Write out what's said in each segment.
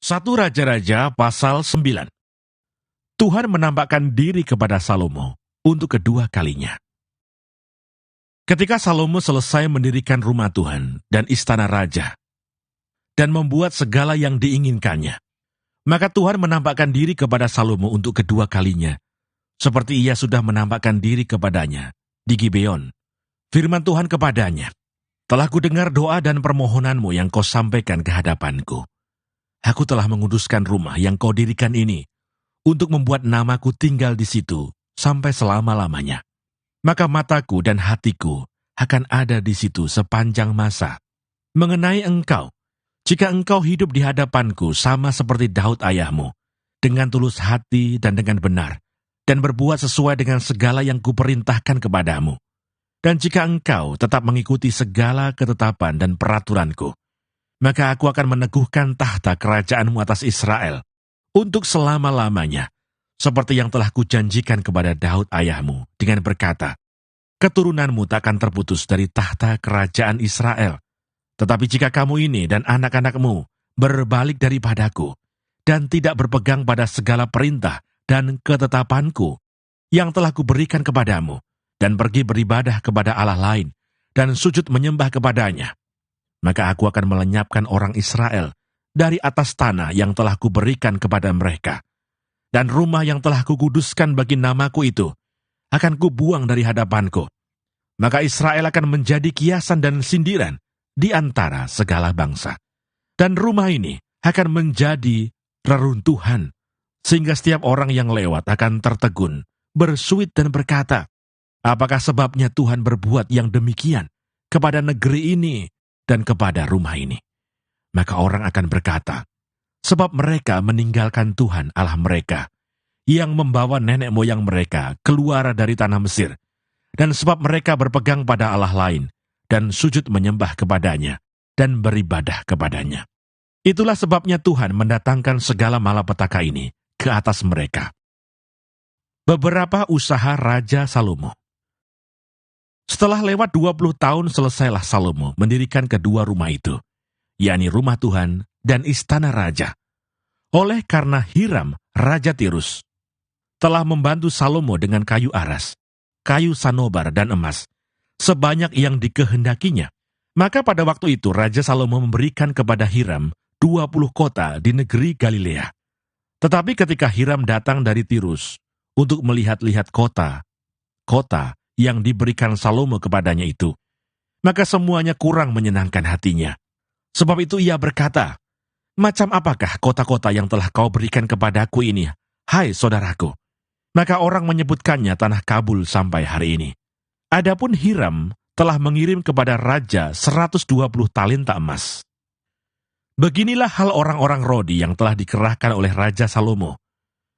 1 Raja-Raja pasal 9. Tuhan menampakkan diri kepada Salomo untuk kedua kalinya. Ketika Salomo selesai mendirikan rumah Tuhan dan istana raja, dan membuat segala yang diinginkannya, maka Tuhan menampakkan diri kepada Salomo untuk kedua kalinya, seperti ia sudah menampakkan diri kepadanya di Gibeon. Firman Tuhan kepadanya, "Telah kudengar doa dan permohonanmu yang kau sampaikan ke hadapanku. Aku telah menguduskan rumah yang kau dirikan ini, untuk membuat namaku tinggal di situ sampai selama-lamanya. Maka mataku dan hatiku akan ada di situ sepanjang masa. Mengenai engkau, jika engkau hidup di hadapanku sama seperti Daud ayahmu, dengan tulus hati dan dengan benar, dan berbuat sesuai dengan segala yang kuperintahkan kepadamu, dan jika engkau tetap mengikuti segala ketetapan dan peraturanku, maka aku akan meneguhkan tahta kerajaanmu atas Israel untuk selama-lamanya, seperti yang telah kujanjikan kepada Daud ayahmu dengan berkata, keturunanmu tak akan terputus dari tahta kerajaan Israel. Tetapi jika kamu ini dan anak-anakmu berbalik daripadaku, dan tidak berpegang pada segala perintah dan ketetapanku yang telah kuberikan kepadamu, dan pergi beribadah kepada Allah lain, dan sujud menyembah kepadanya, maka aku akan melenyapkan orang Israel dari atas tanah yang telah kuberikan kepada mereka. Dan rumah yang telah kukuduskan bagi namaku itu akan kubuang dari hadapanku. Maka Israel akan menjadi kiasan dan sindiran di antara segala bangsa. Dan rumah ini akan menjadi reruntuhan, sehingga setiap orang yang lewat akan tertegun, bersuit dan berkata, apakah sebabnya Tuhan berbuat yang demikian kepada negeri ini dan kepada rumah ini? Maka orang akan berkata, sebab mereka meninggalkan Tuhan Allah mereka, yang membawa nenek moyang mereka keluar dari tanah Mesir, dan sebab mereka berpegang pada Allah lain, dan sujud menyembah kepadanya, dan beribadah kepadanya. Itulah sebabnya Tuhan mendatangkan segala malapetaka ini ke atas mereka. Beberapa usaha Raja Salomo. Setelah lewat 20 tahun selesailah Salomo mendirikan kedua rumah itu, yakni rumah Tuhan dan istana raja. Oleh karena Hiram, Raja Tirus, telah membantu Salomo dengan kayu aras, kayu sanobar dan emas, sebanyak yang dikehendakinya, maka pada waktu itu Raja Salomo memberikan kepada Hiram 20 kota di negeri Galilea. Tetapi ketika Hiram datang dari Tirus untuk melihat-lihat kota yang diberikan Salomo kepadanya itu, maka semuanya kurang menyenangkan hatinya. Sebab itu ia berkata, macam apakah kota-kota yang telah kau berikan kepadaku ini, hai saudaraku? Maka orang menyebutkannya tanah Kabul sampai hari ini. Adapun Hiram telah mengirim kepada raja 120 talenta emas. Beginilah hal orang-orang Rodi yang telah dikerahkan oleh Raja Salomo.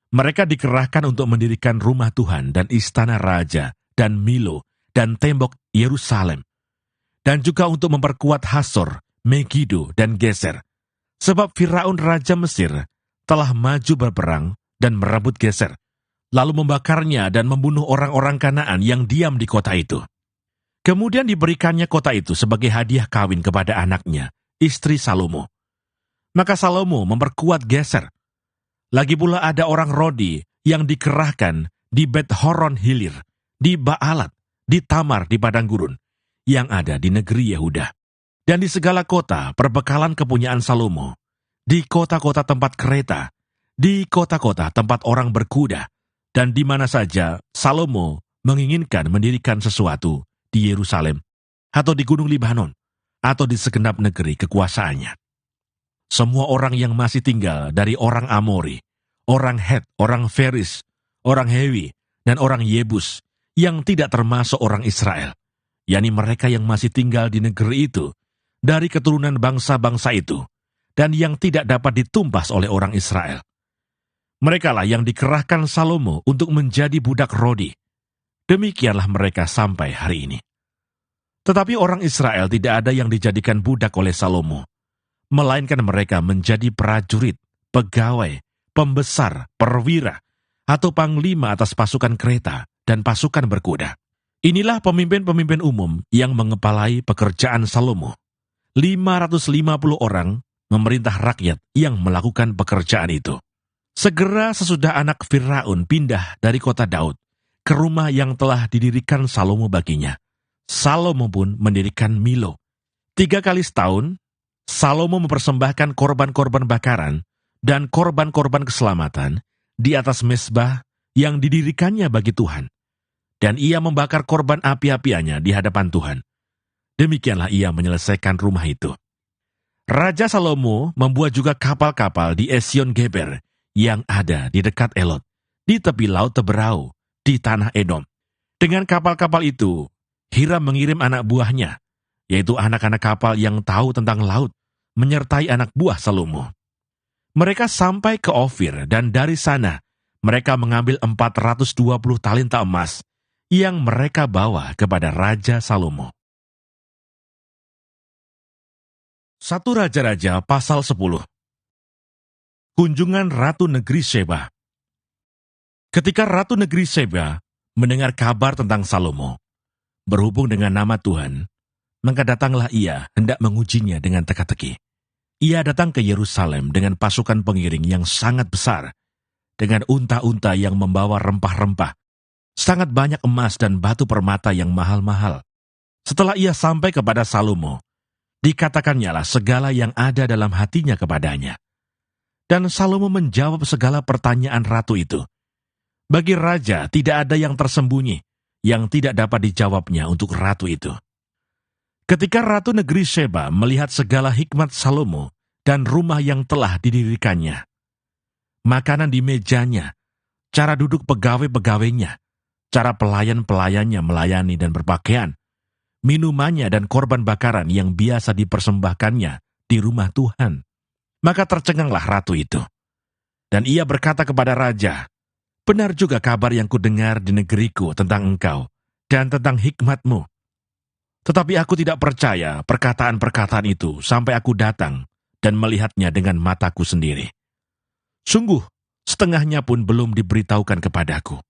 Mereka dikerahkan untuk mendirikan rumah Tuhan dan istana raja, dan Milo, dan tembok Yerusalem, dan juga untuk memperkuat Hasor, Megido, dan Geser, sebab Firaun Raja Mesir telah maju berperang dan merebut Geser, lalu membakarnya dan membunuh orang-orang Kanaan yang diam di kota itu. Kemudian diberikannya kota itu sebagai hadiah kawin kepada anaknya, istri Salomo. Maka Salomo memperkuat Geser. Lagi pula ada orang Rodi yang dikerahkan di Bet-Horon Hilir, di Baalat, di Tamar di padang gurun, yang ada di negeri Yehuda. Dan di segala kota perbekalan kepunyaan Salomo, di kota-kota tempat kereta, di kota-kota tempat orang berkuda, dan di mana saja Salomo menginginkan mendirikan sesuatu di Yerusalem, atau di Gunung Libanon, atau di segenap negeri kekuasaannya. Semua orang yang masih tinggal dari orang Amori, orang Het, orang Feris, orang Hewi, dan orang Yebus, yang tidak termasuk orang Israel, yakni mereka yang masih tinggal di negeri itu, dari keturunan bangsa-bangsa itu, dan yang tidak dapat ditumpas oleh orang Israel. Merekalah yang dikerahkan Salomo untuk menjadi budak Rodi. Demikianlah mereka sampai hari ini. Tetapi orang Israel tidak ada yang dijadikan budak oleh Salomo, melainkan mereka menjadi prajurit, pegawai, pembesar, perwira, atau panglima atas pasukan kereta dan pasukan berkuda. Inilah pemimpin-pemimpin umum yang mengepalai pekerjaan Salomo. 550 orang memerintah rakyat yang melakukan pekerjaan itu. Segera sesudah anak Firaun pindah dari kota Daud ke rumah yang telah didirikan Salomo baginya, Salomo pun mendirikan Milo. 3 kali setahun, Salomo mempersembahkan korban-korban bakaran dan korban-korban keselamatan di atas mezbah yang didirikannya bagi Tuhan. Dan ia membakar korban api-apiannya di hadapan Tuhan. Demikianlah ia menyelesaikan rumah itu. Raja Salomo membuat juga kapal-kapal di Esion Geber yang ada di dekat Elot, di tepi laut Teberau, di tanah Edom. Dengan kapal-kapal itu, Hiram mengirim anak buahnya, yaitu anak-anak kapal yang tahu tentang laut, menyertai anak buah Salomo. Mereka sampai ke Ofir, dan dari sana mereka mengambil 420 talenta emas yang mereka bawa kepada Raja Salomo. 1 Raja-Raja pasal 10. Kunjungan Ratu Negeri Sheba. Ketika Ratu Negeri Sheba mendengar kabar tentang Salomo, berhubung dengan nama Tuhan, maka datanglah ia hendak mengujinya dengan teka-teki. Ia datang ke Yerusalem dengan pasukan pengiring yang sangat besar, dengan unta-unta yang membawa rempah-rempah, sangat banyak emas dan batu permata yang mahal-mahal. Setelah ia sampai kepada Salomo, dikatakannya lah segala yang ada dalam hatinya kepadanya. Dan Salomo menjawab segala pertanyaan ratu itu. Bagi raja tidak ada yang tersembunyi, yang tidak dapat dijawabnya untuk ratu itu. Ketika Ratu Negeri Sheba melihat segala hikmat Salomo dan rumah yang telah didirikannya, makanan di mejanya, cara duduk pegawai-pegawainya, cara pelayan-pelayannya melayani dan berpakaian, minumannya dan korban bakaran yang biasa dipersembahkannya di rumah Tuhan, maka tercenganglah ratu itu. Dan ia berkata kepada raja, "Benar juga kabar yang kudengar di negeriku tentang engkau dan tentang hikmatmu. Tetapi aku tidak percaya perkataan-perkataan itu sampai aku datang dan melihatnya dengan mataku sendiri. Sungguh, setengahnya pun belum diberitahukan kepadaku.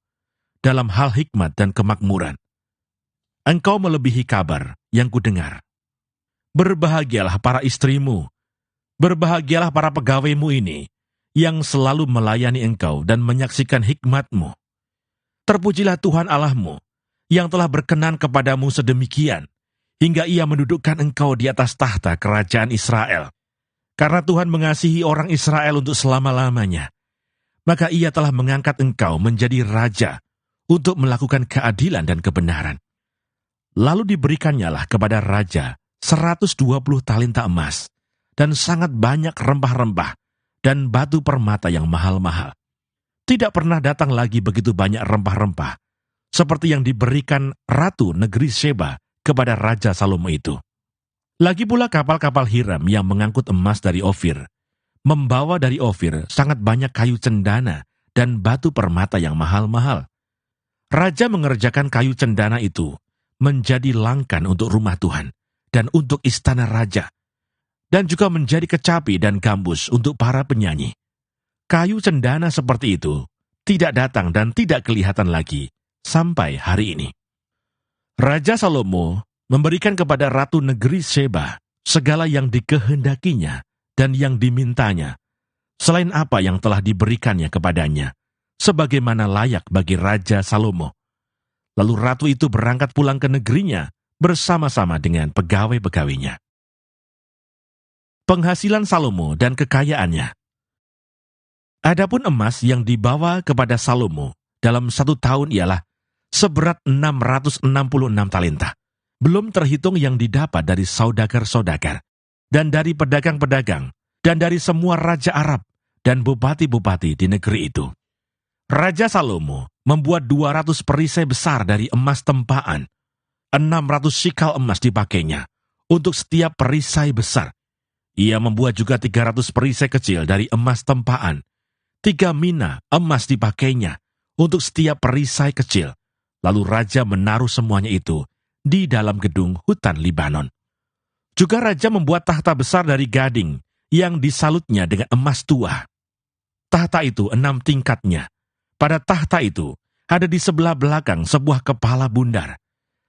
Dalam hal hikmat dan kemakmuran, engkau melebihi kabar yang kudengar. Berbahagialah para istrimu, berbahagialah para pegawaimu ini, yang selalu melayani engkau dan menyaksikan hikmatmu. Terpujilah Tuhan Allahmu, yang telah berkenan kepadamu sedemikian, hingga ia mendudukkan engkau di atas tahta kerajaan Israel. Karena Tuhan mengasihi orang Israel untuk selama-lamanya, maka ia telah mengangkat engkau menjadi raja untuk melakukan keadilan dan kebenaran." Lalu diberikannya kepada raja 120 talenta emas, dan sangat banyak rempah-rempah dan batu permata yang mahal-mahal. Tidak pernah datang lagi begitu banyak rempah-rempah, seperti yang diberikan Ratu Negeri Sheba kepada Raja Salomo itu. Lagi pula kapal-kapal Hiram yang mengangkut emas dari Ofir, membawa dari Ofir sangat banyak kayu cendana dan batu permata yang mahal-mahal. Raja mengerjakan kayu cendana itu menjadi langkan untuk rumah Tuhan dan untuk istana raja, dan juga menjadi kecapi dan gambus untuk para penyanyi. Kayu cendana seperti itu tidak datang dan tidak kelihatan lagi sampai hari ini. Raja Salomo memberikan kepada Ratu Negeri Sheba segala yang dikehendakinya dan yang dimintanya, selain apa yang telah diberikannya kepadanya, sebagaimana layak bagi Raja Salomo. Lalu ratu itu berangkat pulang ke negerinya bersama-sama dengan pegawai-pegawainya. Penghasilan Salomo dan kekayaannya. Adapun emas yang dibawa kepada Salomo dalam 1 tahun ialah seberat 666 talenta, belum terhitung yang didapat dari saudagar-saudagar, dan dari pedagang-pedagang, dan dari semua raja Arab, dan bupati-bupati di negeri itu. Raja Salomo membuat 200 perisai besar dari emas tempaan, 600 sikal emas dipakainya untuk setiap perisai besar. Ia membuat juga 300 perisai kecil dari emas tempaan, 3 mina emas dipakainya untuk setiap perisai kecil. Lalu raja menaruh semuanya itu di dalam gedung hutan Libanon. Juga raja membuat tahta besar dari gading yang disalutnya dengan emas tua. Tahta itu 6 tingkatnya. Pada tahta itu ada di sebelah belakang sebuah kepala bundar,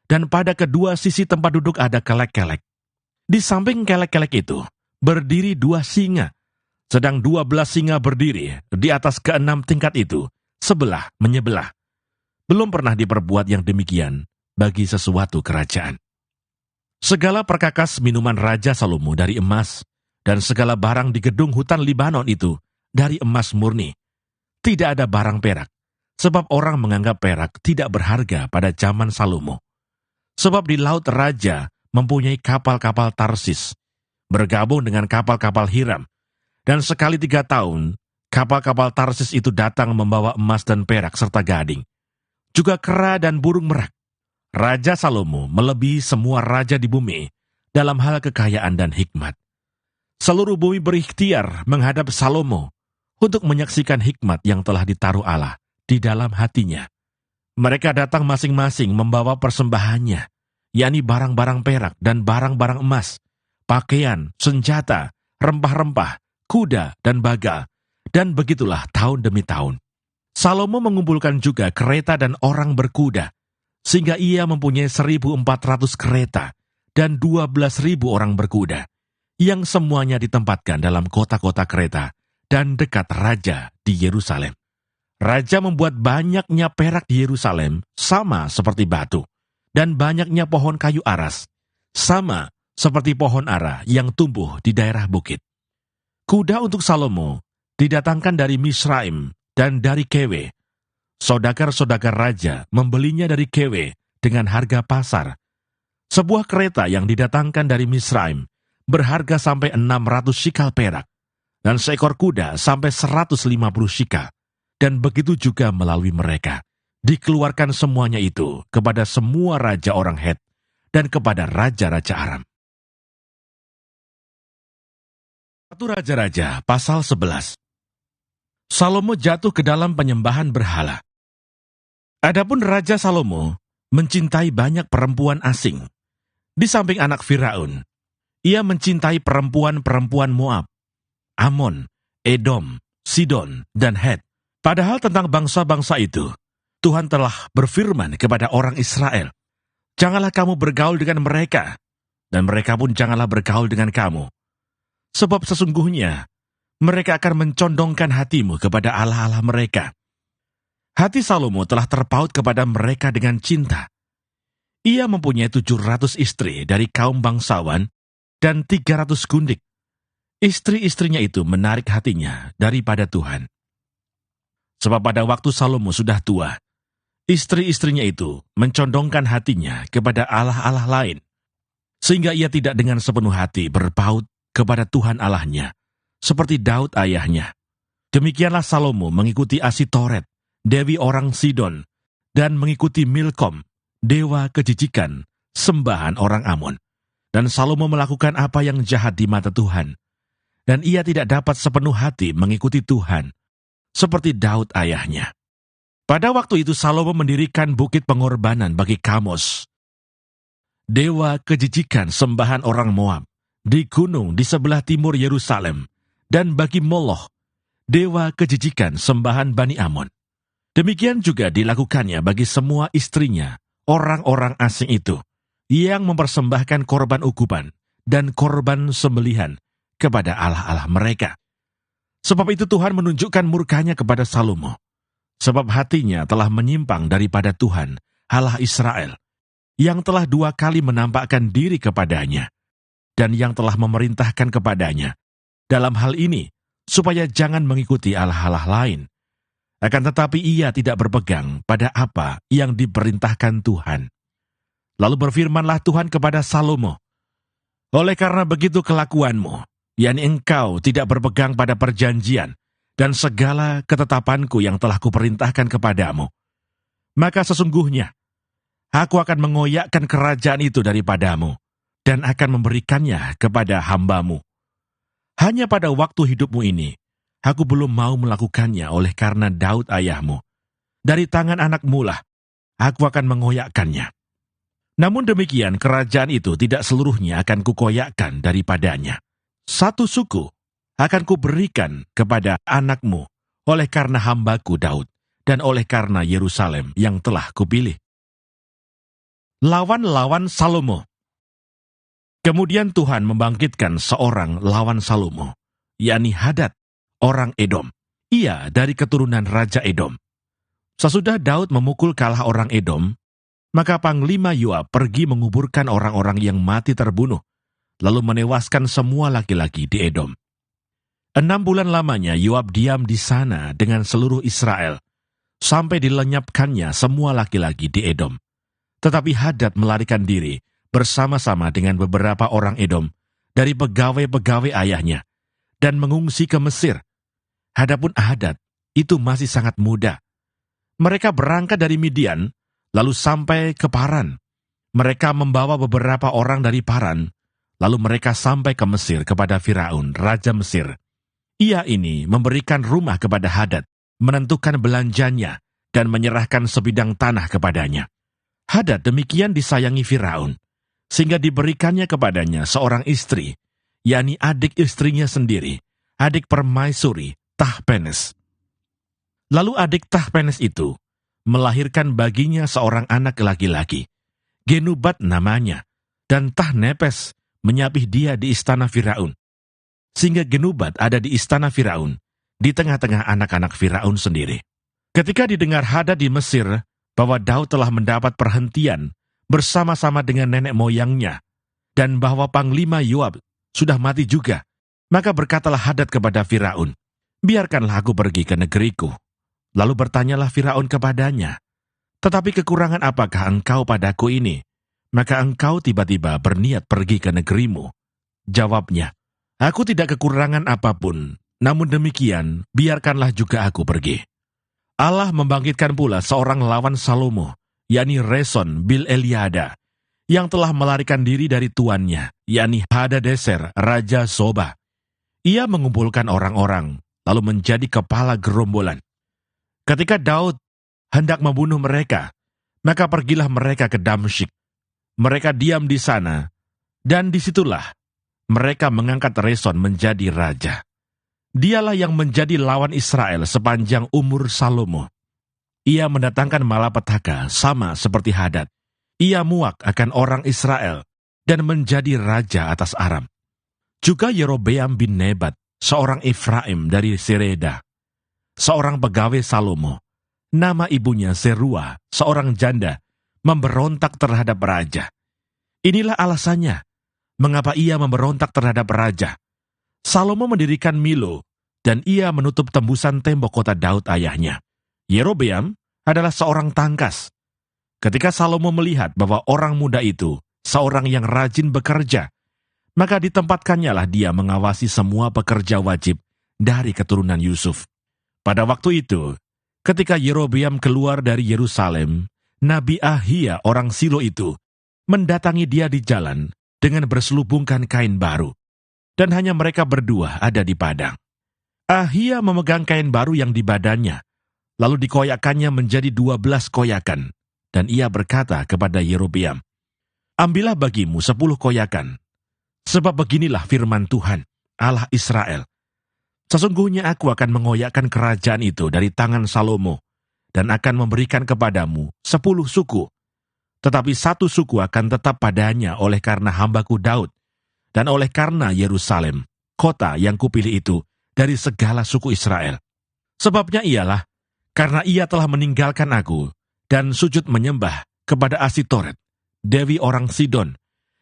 dan pada kedua sisi tempat duduk ada kelek-kelek. Di samping kelek-kelek itu berdiri 2 singa, sedang 12 singa berdiri di atas ke-6 tingkat itu, sebelah menyebelah. Belum pernah diperbuat yang demikian bagi sesuatu kerajaan. Segala perkakas minuman Raja Salomo dari emas, dan segala barang di gedung hutan Libanon itu dari emas murni. Tidak ada barang perak, sebab orang menganggap perak tidak berharga pada zaman Salomo. Sebab di laut Raja mempunyai kapal-kapal Tarsis, bergabung dengan kapal-kapal Hiram, dan sekali 3 tahun, kapal-kapal Tarsis itu datang membawa emas dan perak serta gading, juga kera dan burung merak. Raja Salomo melebihi semua raja di bumi dalam hal kekayaan dan hikmat. Seluruh bumi berikhtiar menghadap Salomo untuk menyaksikan hikmat yang telah ditaruh Allah di dalam hatinya. Mereka datang masing-masing membawa persembahannya, yakni barang-barang perak dan barang-barang emas, pakaian, senjata, rempah-rempah, kuda dan bagal, dan begitulah tahun demi tahun. Salomo mengumpulkan juga kereta dan orang berkuda, sehingga ia mempunyai 1.400 kereta dan 12.000 orang berkuda, yang semuanya ditempatkan dalam kota-kota kereta dan dekat raja di Yerusalem. Raja membuat banyaknya perak di Yerusalem sama seperti batu, dan banyaknya pohon kayu aras, sama seperti pohon ara yang tumbuh di daerah bukit. Kuda untuk Salomo didatangkan dari Misraim dan dari Kewe. Saudagar-saudagar raja membelinya dari Kewe dengan harga pasar. Sebuah kereta yang didatangkan dari Misraim berharga sampai 600 shikal perak, dan seekor kuda sampai 150 shikal. Dan begitu juga melalui mereka, dikeluarkan semuanya itu kepada semua raja orang Het dan kepada raja-raja Aram. 1 Raja-Raja pasal 11. Salomo jatuh ke dalam penyembahan berhala. Adapun Raja Salomo mencintai banyak perempuan asing. Di samping anak Firaun, ia mencintai perempuan-perempuan Moab, Amon, Edom, Sidon, dan Het. Padahal tentang bangsa-bangsa itu, Tuhan telah berfirman kepada orang Israel, "Janganlah kamu bergaul dengan mereka, dan mereka pun janganlah bergaul dengan kamu. Sebab sesungguhnya, mereka akan mencondongkan hatimu kepada allah-allah mereka." Hati Salomo telah terpaut kepada mereka dengan cinta. Ia mempunyai 700 istri dari kaum bangsawan dan 300 gundik. Istri-istrinya itu menarik hatinya daripada Tuhan. Sebab pada waktu Salomo sudah tua, istri-istrinya itu mencondongkan hatinya kepada allah-allah lain, sehingga ia tidak dengan sepenuh hati berpaut kepada Tuhan Allahnya, seperti Daud ayahnya. Demikianlah Salomo mengikuti Asitoret, dewi orang Sidon, dan mengikuti Milkom, dewa kejijikan, sembahan orang Amon. Dan Salomo melakukan apa yang jahat di mata Tuhan, dan ia tidak dapat sepenuh hati mengikuti Tuhan, seperti Daud ayahnya. Pada waktu itu Salomo mendirikan bukit pengorbanan bagi Kamos, dewa kejijikan sembahan orang Moab, di gunung di sebelah timur Yerusalem, dan bagi Moloch, dewa kejijikan sembahan Bani Amon. Demikian juga dilakukannya bagi semua istrinya, orang-orang asing itu, yang mempersembahkan korban ukupan dan korban sembelihan kepada allah-allah mereka. Sebab itu Tuhan menunjukkan murkanya kepada Salomo, sebab hatinya telah menyimpang daripada Tuhan, Allah Israel, yang telah 2 kali menampakkan diri kepadanya, dan yang telah memerintahkan kepadanya, dalam hal ini, supaya jangan mengikuti allah-allah lain. Akan tetapi ia tidak berpegang pada apa yang diperintahkan Tuhan. Lalu berfirmanlah Tuhan kepada Salomo, "Oleh karena begitu kelakuanmu, yakni engkau tidak berpegang pada perjanjian dan segala ketetapanku yang telah kuperintahkan kepadamu, maka sesungguhnya aku akan mengoyakkan kerajaan itu daripadamu dan akan memberikannya kepada hambamu. Hanya pada waktu hidupmu ini, aku belum mau melakukannya oleh karena Daud ayahmu. Dari tangan anakmu lah, aku akan mengoyakkannya. Namun demikian, kerajaan itu tidak seluruhnya akan kukoyakkan daripadanya. 1 suku akan kuberikan kepada anakmu oleh karena hambaku Daud dan oleh karena Yerusalem yang telah kupilih." Lawan-lawan Salomo. Kemudian Tuhan membangkitkan seorang lawan Salomo, yakni Hadad, orang Edom. Ia dari keturunan Raja Edom. Sesudah Daud memukul kalah orang Edom, maka Panglima Yoab pergi menguburkan orang-orang yang mati terbunuh, lalu menewaskan semua laki-laki di Edom. 6 bulan lamanya Yoab diam di sana dengan seluruh Israel, sampai dilenyapkannya semua laki-laki di Edom. Tetapi Hadad melarikan diri bersama-sama dengan beberapa orang Edom dari pegawai-pegawai ayahnya, dan mengungsi ke Mesir. Hadapun Hadad itu masih sangat muda. Mereka berangkat dari Midian, lalu sampai ke Paran. Mereka membawa beberapa orang dari Paran, lalu mereka sampai ke Mesir kepada Firaun, Raja Mesir. Ia ini memberikan rumah kepada Hadad, menentukan belanjanya, dan menyerahkan sebidang tanah kepadanya. Hadad demikian disayangi Firaun, sehingga diberikannya kepadanya seorang istri, yakni adik istrinya sendiri, adik permaisuri Tahpenes. Lalu adik Tahpenes itu melahirkan baginya seorang anak laki-laki, Genubat namanya, dan Tahnepes menyapih dia di istana Firaun. Sehingga Genubat ada di istana Firaun, di tengah-tengah anak-anak Firaun sendiri. Ketika didengar Hadad di Mesir bahwa Daud telah mendapat perhentian bersama-sama dengan nenek moyangnya, dan bahwa Panglima Yoab sudah mati juga, maka berkatalah Hadad kepada Firaun, "Biarkanlah aku pergi ke negeriku." Lalu bertanyalah Firaun kepadanya, "Tetapi kekurangan apakah engkau padaku ini? Maka engkau tiba-tiba berniat pergi ke negerimu." Jawabnya, "Aku tidak kekurangan apapun, namun demikian biarkanlah juga aku pergi." Allah membangkitkan pula seorang lawan Salomo, yakni Reson bil Eliada, yang telah melarikan diri dari tuannya, yakni Hadadeser, Raja Soba. Ia mengumpulkan orang-orang, lalu menjadi kepala gerombolan. Ketika Daud hendak membunuh mereka, maka pergilah mereka ke Damsyik. Mereka diam di sana, dan disitulah mereka mengangkat Reson menjadi raja. Dialah yang menjadi lawan Israel sepanjang umur Salomo. Ia mendatangkan malapetaka sama seperti Hadad. Ia muak akan orang Israel dan menjadi raja atas Aram. Juga Yerobeam bin Nebat, seorang Efraim dari Sereda, seorang pegawai Salomo, nama ibunya Serua, seorang janda, memberontak terhadap raja. Inilah alasannya mengapa ia memberontak terhadap raja. Salomo mendirikan Milo, dan ia menutup tembusan tembok kota Daud ayahnya. Yerobeam adalah seorang tangkas. Ketika Salomo melihat bahwa orang muda itu seorang yang rajin bekerja, maka ditempatkannya lah dia mengawasi semua pekerja wajib dari keturunan Yusuf. Pada waktu itu, ketika Yerobeam keluar dari Yerusalem, Nabi Ahia orang Silo itu mendatangi dia di jalan dengan berselubungkan kain baru, dan hanya mereka berdua ada di padang. Ahia memegang kain baru yang di badannya, lalu dikoyakkannya menjadi 12 koyakan, dan ia berkata kepada Yerobeam, "Ambillah bagimu 10 koyakan, sebab beginilah firman Tuhan, Allah Israel. Sesungguhnya aku akan mengoyakkan kerajaan itu dari tangan Salomo, dan akan memberikan kepadamu 10 suku. Tetapi 1 suku akan tetap padanya oleh karena hambaku Daud, dan oleh karena Yerusalem, kota yang kupilih itu, dari segala suku Israel. Sebabnya ialah, karena ia telah meninggalkan aku, dan sujud menyembah kepada Asitoret, dewi orang Sidon,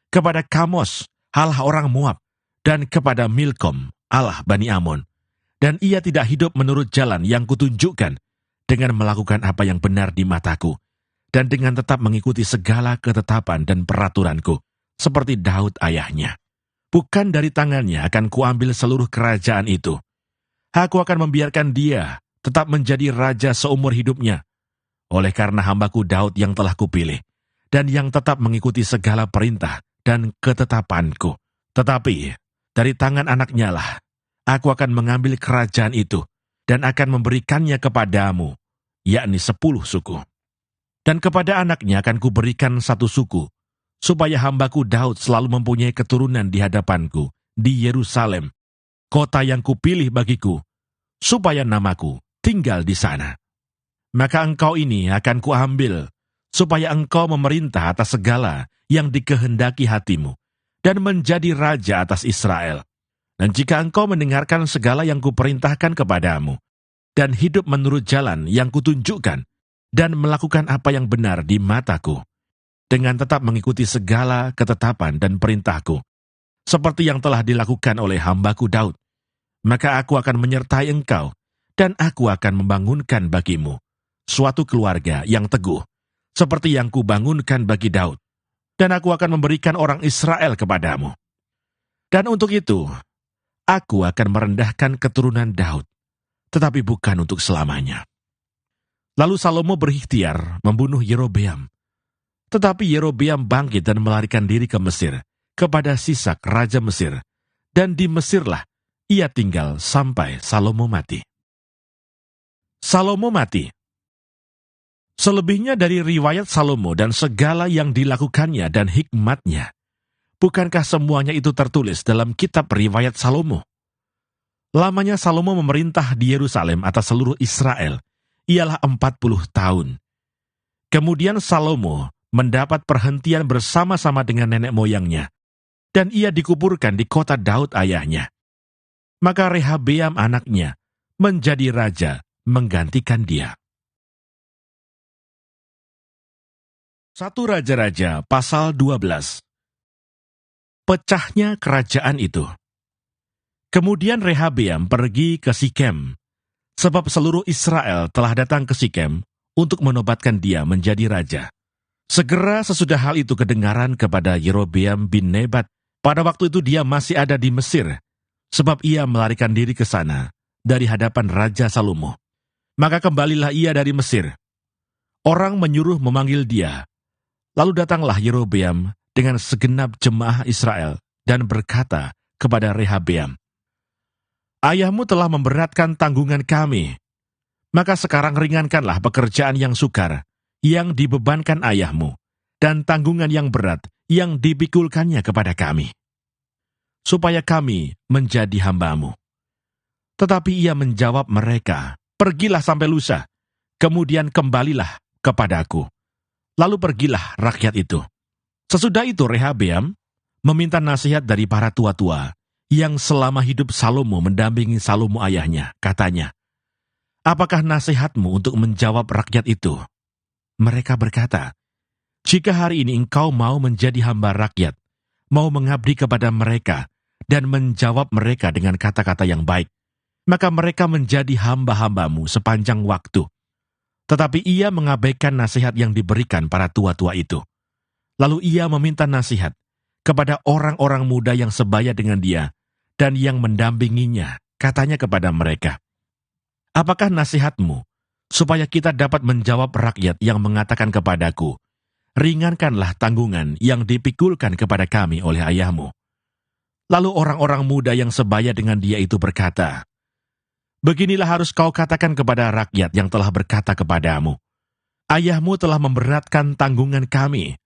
kepada Kamos, Allah orang Moab, dan kepada Milkom, Allah Bani Amon. Dan ia tidak hidup menurut jalan yang kutunjukkan, dengan melakukan apa yang benar di mataku, dan dengan tetap mengikuti segala ketetapan dan peraturanku, seperti Daud ayahnya. Bukan dari tangannya akan kuambil seluruh kerajaan itu. Aku akan membiarkan dia tetap menjadi raja seumur hidupnya, oleh karena hambaku Daud yang telah kupilih, dan yang tetap mengikuti segala perintah dan ketetapanku. Tetapi dari tangan anaknya lah, aku akan mengambil kerajaan itu, dan akan memberikannya kepadamu, yakni 10 suku. Dan kepada anaknya akan kuberikan 1 suku, supaya hambaku Daud selalu mempunyai keturunan di hadapanku, di Yerusalem, kota yang kupilih bagiku, supaya namaku tinggal di sana. Maka engkau ini akan kuambil, supaya engkau memerintah atas segala yang dikehendaki hatimu, dan menjadi raja atas Israel. Dan jika engkau mendengarkan segala yang kuperintahkan kepadamu, dan hidup menurut jalan yang kutunjukkan, dan melakukan apa yang benar di mataku, dengan tetap mengikuti segala ketetapan dan perintahku, seperti yang telah dilakukan oleh hambaku Daud, maka aku akan menyertai engkau, dan aku akan membangunkan bagimu suatu keluarga yang teguh, seperti yang kubangunkan bagi Daud, dan aku akan memberikan orang Israel kepadamu. Dan untuk itu, aku akan merendahkan keturunan Daud, tetapi bukan untuk selamanya. Lalu Salomo berikhtiar membunuh Yerobeam. Tetapi Yerobeam bangkit dan melarikan diri ke Mesir, kepada Sisak raja Mesir, dan di Mesirlah ia tinggal sampai Salomo mati. Salomo mati. Selebihnya dari riwayat Salomo dan segala yang dilakukannya dan hikmatnya, bukankah semuanya itu tertulis dalam kitab riwayat Salomo? Lamanya Salomo memerintah di Yerusalem atas seluruh Israel, ialah 40 tahun. Kemudian Salomo mendapat perhentian bersama-sama dengan nenek moyangnya, dan ia dikuburkan di kota Daud ayahnya. Maka Rehabeam anaknya menjadi raja menggantikan dia. 1 Raja-Raja pasal 12. Pecahnya kerajaan itu. Kemudian Rehabeam pergi ke Sikem, sebab seluruh Israel telah datang ke Sikem untuk menobatkan dia menjadi raja. Segera sesudah hal itu kedengaran kepada Yerobeam bin Nebat. Pada waktu itu dia masih ada di Mesir, sebab ia melarikan diri ke sana dari hadapan Raja Salomo. Maka kembalilah ia dari Mesir. Orang menyuruh memanggil dia. Lalu datanglah Yerobeam dengan segenap jemaah Israel dan berkata kepada Rehabeam, "Ayahmu telah memberatkan tanggungan kami. Maka sekarang ringankanlah pekerjaan yang sukar, yang dibebankan ayahmu, dan tanggungan yang berat yang dipikulkannya kepada kami, supaya kami menjadi hambamu." Tetapi ia menjawab mereka, "Pergilah sampai lusa, kemudian kembalilah kepadaku." Lalu pergilah rakyat itu. Sesudah itu Rehabeam meminta nasihat dari para tua-tua, yang selama hidup Salomo mendampingi Salomo ayahnya. Katanya, "Apakah nasihatmu untuk menjawab rakyat itu?" Mereka berkata, "Jika hari ini engkau mau menjadi hamba rakyat, mau mengabdi kepada mereka, dan menjawab mereka dengan kata-kata yang baik, maka mereka menjadi hamba-hambamu sepanjang waktu." Tetapi ia mengabaikan nasihat yang diberikan para tua-tua itu. Lalu ia meminta nasihat kepada orang-orang muda yang sebaya dengan dia, dan yang mendampinginya. Katanya kepada mereka, "Apakah nasihatmu, supaya kita dapat menjawab rakyat yang mengatakan kepadaku, 'Ringankanlah tanggungan yang dipikulkan kepada kami oleh ayahmu'?" Lalu orang-orang muda yang sebaya dengan dia itu berkata, "Beginilah harus kau katakan kepada rakyat yang telah berkata kepadamu, 'Ayahmu telah memberatkan tanggungan kami,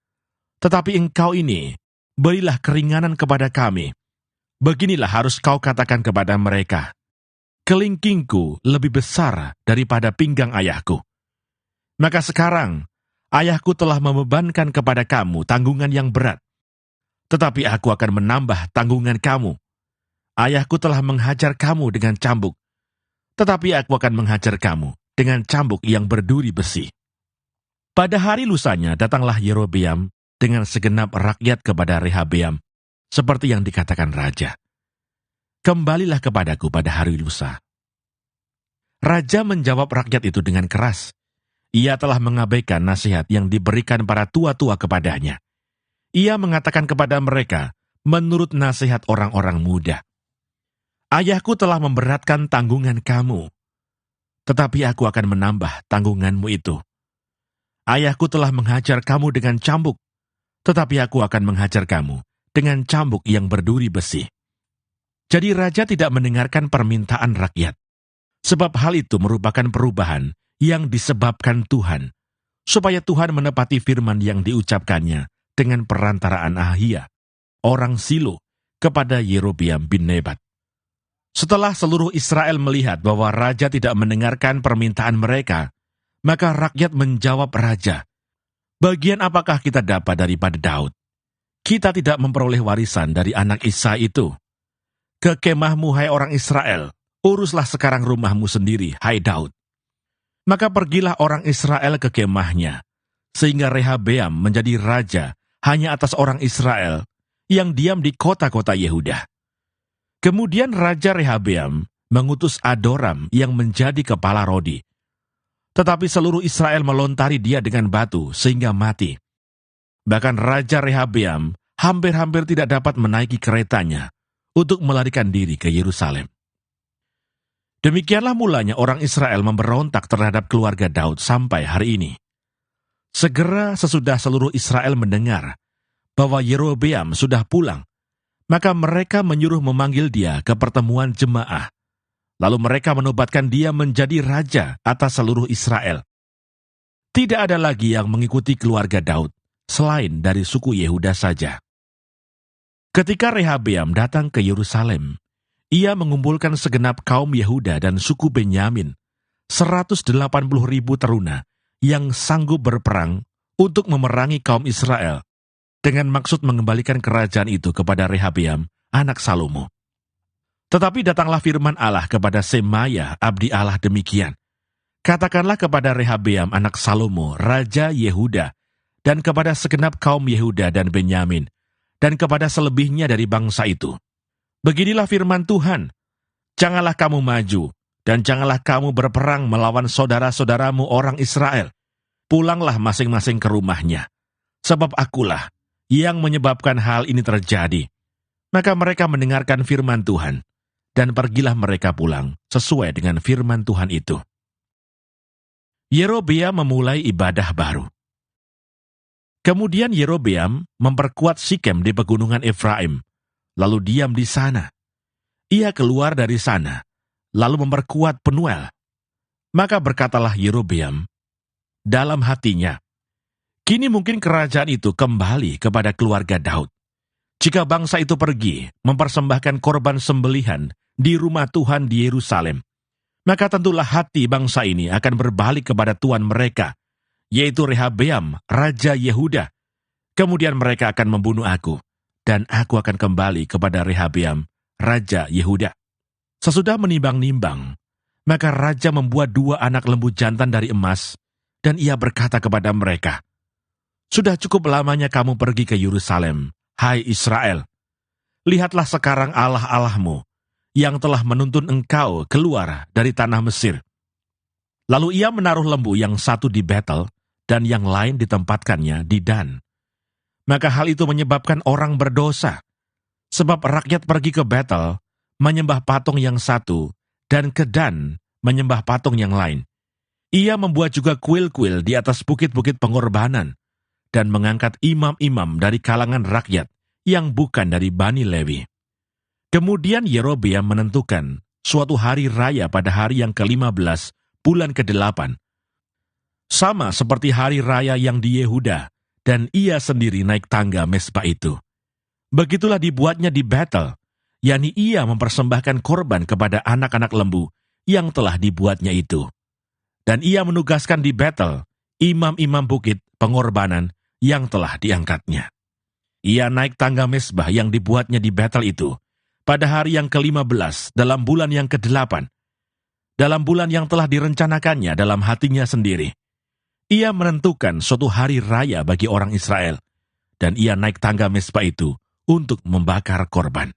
tetapi engkau ini, berilah keringanan kepada kami.' Beginilah harus kau katakan kepada mereka, 'Kelingkingku lebih besar daripada pinggang ayahku. Maka sekarang, ayahku telah membebankan kepada kamu tanggungan yang berat, tetapi aku akan menambah tanggungan kamu. Ayahku telah menghajar kamu dengan cambuk, tetapi aku akan menghajar kamu dengan cambuk yang berduri besi." Pada hari lusanya datanglah Yerobeam dengan segenap rakyat kepada Rehabeam, seperti yang dikatakan raja, "Kembalilah kepadaku pada hari lusa." Raja menjawab rakyat itu dengan keras. Ia telah mengabaikan nasihat yang diberikan para tua-tua kepadanya. Ia mengatakan kepada mereka, menurut nasihat orang-orang muda, "Ayahku telah memberatkan tanggungan kamu, tetapi aku akan menambah tanggunganmu itu. Ayahku telah menghajar kamu dengan cambuk, tetapi aku akan menghajar kamu dengan cambuk yang berduri besi." Jadi raja tidak mendengarkan permintaan rakyat, sebab hal itu merupakan perubahan yang disebabkan Tuhan, supaya Tuhan menepati firman yang diucapkannya dengan perantaraan Ahia, orang Silo, kepada Yerobeam bin Nebat. Setelah seluruh Israel melihat bahwa raja tidak mendengarkan permintaan mereka, maka rakyat menjawab raja, "Bagian apakah kita dapat daripada Daud? kita tidak memperoleh warisan dari anak Isai itu. Ke kemahmu, hai orang Israel, uruslah sekarang rumahmu sendiri, hai Daud. Maka pergilah orang Israel ke kemahnya, sehingga Rehabeam menjadi raja hanya atas orang Israel yang diam di kota-kota Yehuda. Kemudian Raja Rehabeam mengutus Adoram yang menjadi kepala rodi. Tetapi seluruh Israel melontari dia dengan batu sehingga mati. Bahkan Raja Rehabeam hampir-hampir tidak dapat menaiki keretanya untuk melarikan diri ke Yerusalem. Demikianlah mulanya orang Israel memberontak terhadap keluarga Daud sampai hari ini. Segera sesudah seluruh Israel mendengar bahwa Yerobeam sudah pulang, maka mereka menyuruh memanggil dia ke pertemuan jemaah. Lalu mereka menobatkan dia menjadi raja atas seluruh Israel. Tidak ada lagi yang mengikuti keluarga Daud, selain dari suku Yehuda saja. Ketika Rehabeam datang ke Yerusalem, ia mengumpulkan segenap kaum Yehuda dan suku Benyamin, 180.000 teruna yang sanggup berperang untuk memerangi kaum Israel, dengan maksud mengembalikan kerajaan itu kepada Rehabeam, anak Salomo. Tetapi datanglah firman Allah kepada Semaya, abdi Allah demikian. Katakanlah kepada Rehabeam, anak Salomo, raja Yehuda, dan kepada segenap kaum Yehuda dan Benyamin, dan kepada selebihnya dari bangsa itu. Beginilah firman Tuhan, janganlah kamu maju, dan janganlah kamu berperang melawan saudara-saudaramu orang Israel. Pulanglah masing-masing ke rumahnya, sebab akulah yang menyebabkan hal ini terjadi. Maka mereka mendengarkan firman Tuhan, dan pergilah mereka pulang sesuai dengan firman Tuhan itu. Yerobeam memulai ibadah baru. Kemudian Yerobeam memperkuat Sikem di pegunungan Efraim, lalu diam di sana. Ia keluar dari sana, lalu memperkuat Penuel. Maka berkatalah Yerobeam dalam hatinya, kini mungkin kerajaan itu kembali kepada keluarga Daud. Jika bangsa itu pergi mempersembahkan korban sembelihan di rumah Tuhan di Yerusalem, maka tentulah hati bangsa ini akan berbalik kepada tuan mereka, yaitu Rehabeam, raja Yehuda. Kemudian mereka akan membunuh aku, dan aku akan kembali kepada Rehabeam, raja Yehuda. Sesudah menimbang-nimbang, maka raja membuat 2 anak lembu jantan dari emas, dan ia berkata kepada mereka, sudah cukup lamanya kamu pergi ke Yerusalem, hai Israel. Lihatlah sekarang Allah-Allahmu, yang telah menuntun engkau keluar dari tanah Mesir. Lalu ia menaruh lembu yang satu di Betel, dan yang lain ditempatkannya di Dan. Maka hal itu menyebabkan orang berdosa, sebab rakyat pergi ke Betel, menyembah patung yang satu, dan ke Dan, menyembah patung yang lain. Ia membuat juga kuil-kuil di atas bukit-bukit pengorbanan, dan mengangkat imam-imam dari kalangan rakyat, yang bukan dari Bani Lewi. Kemudian Yerobeam menentukan suatu hari raya pada hari yang ke-15, bulan ke-8. Sama seperti hari raya yang di Yehuda, dan ia sendiri naik tangga mezbah itu. Begitulah dibuatnya di Betel, yakni ia mempersembahkan korban kepada anak-anak lembu yang telah dibuatnya itu. Dan ia menugaskan di Betel imam-imam bukit pengorbanan yang telah diangkatnya. Ia naik tangga mezbah yang dibuatnya di Betel itu pada hari yang ke-15 dalam bulan yang ke-8, dalam bulan yang telah direncanakannya dalam hatinya sendiri. Ia menentukan suatu hari raya bagi orang Israel, dan ia naik tangga mezbah itu untuk membakar korban.